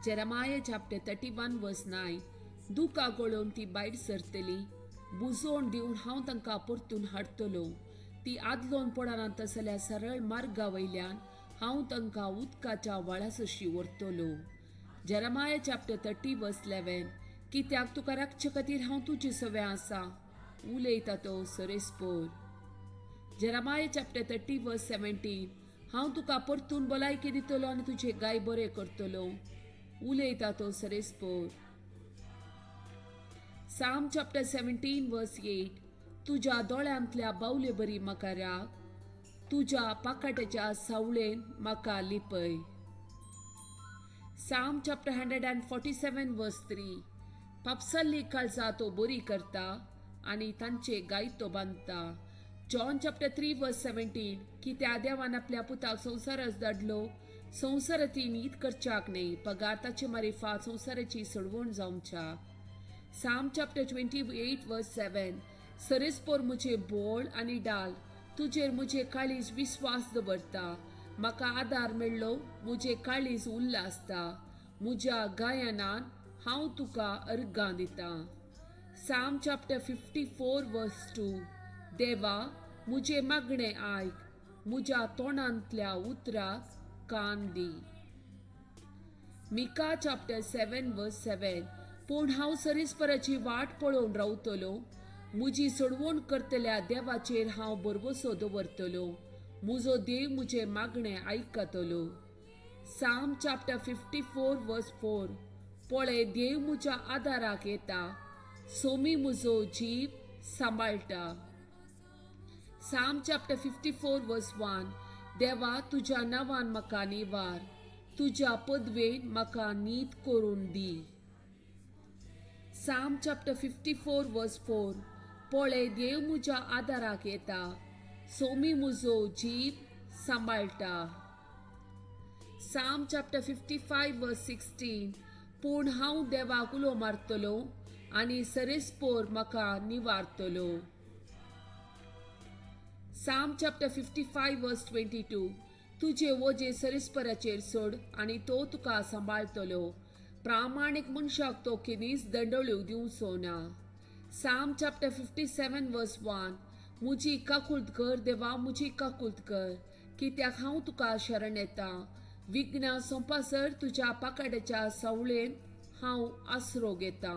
Jeremiah chapter 31 verse 9. दुका गळोवन ती भायर सरतली, बुजोवन दिवन हांव तांकां परतून हाडटलो. ती आदलोवन पडना तसल्या सरळ मार्गा वयल्यान हांव तांकां उदकाच्या व्हाळासशी व्हरतलो. Jeremiah chapter 30 verse 11. कित्याक तुका राखचे खातीर हांव तुजी सवय आसा, उलयता तो सरेस्पोर. Jeremiah chapter 30 verse 17. हांव तुका परतून भलायकी दितलो आनी तुजे गाय बरे करतलो, उलयता तो सरेस्पोर. Psalm chapter 17 verse 8. तुज्या दोळ्यांतल्या बावले बरी म्हाका राख, तुज्या पाकाट्याच्या सावळेन म्हाका लिपय. Psalm chapter 147 verse 3. पापसल्ली काळजां तो बरी करता आनी तांचे गायत तो बांदता. John chapter 3 verse 17. कित्या देवान आपल्या पुताक संवसारास धाडलो, संवसाराची नीत करच्याक न्ही, पगार ताचे मारिफात संवसाराची सोडवण जावच्या. Psalm chapter 28 verse 7. सरेस्पोर मुझे बोळ आनी डाल, तुजेर मुझे काळीज विस्वास दवरता. म्हाका आदार मेळ्ळो, मुझे काळीज उल्लासता, मुज्या गायनान हांव तुका अर्गां दिता. Psalm chapter 54 verse 2. देवा मुझे मागणे आयक, मुज्या तोंडांतल्या उतराक कान दी. Micah chapter 7 verse 7. पूण हांव सरेस्पराची वाट पळोवन रावतलो, मुजी सोडवण करतल्या देवाचेर हांव भरवसो दवरतलो, मुजो देव मुझे मागणे आयकतलो. Psalm chapter 54 verse 4. पळय देव मुज्या आदाराक येता, सोमी मुजो जीव सांबाळटा. Psalm chapter 54 verse 1. देवा तुज्या नांवान म्हाका निवार, तुज्या पदवेन म्हाका नीत करून दी. Psalm chapter 54 verse 4. पळय देव मुज्या आदाराक येता, सोमी मुजो जीव सांबाळटा. Psalm chapter 55 verse 16. पूण हांव देवाक उलो मारतलो आनी सरेस्पोर म्हाका निवारतलो. Psalm chapter 55 verse 22. तुजे वोजे सरेस्पराचेर सोड आनी तो तुका सांबाळतलो, प्रामाणीक मनशाक तो केन्नीच दंडळ्यो दिवचो ना. Psalm chapter 57 verse 1. मुजी काकुळट कर देवा, मुजी काकुळट कर, कित्याक हांव तुका शरण येता. विघ्नां सोंपासर तुज्या पाकाट्याच्या सावळेन हांव आसरो घेता.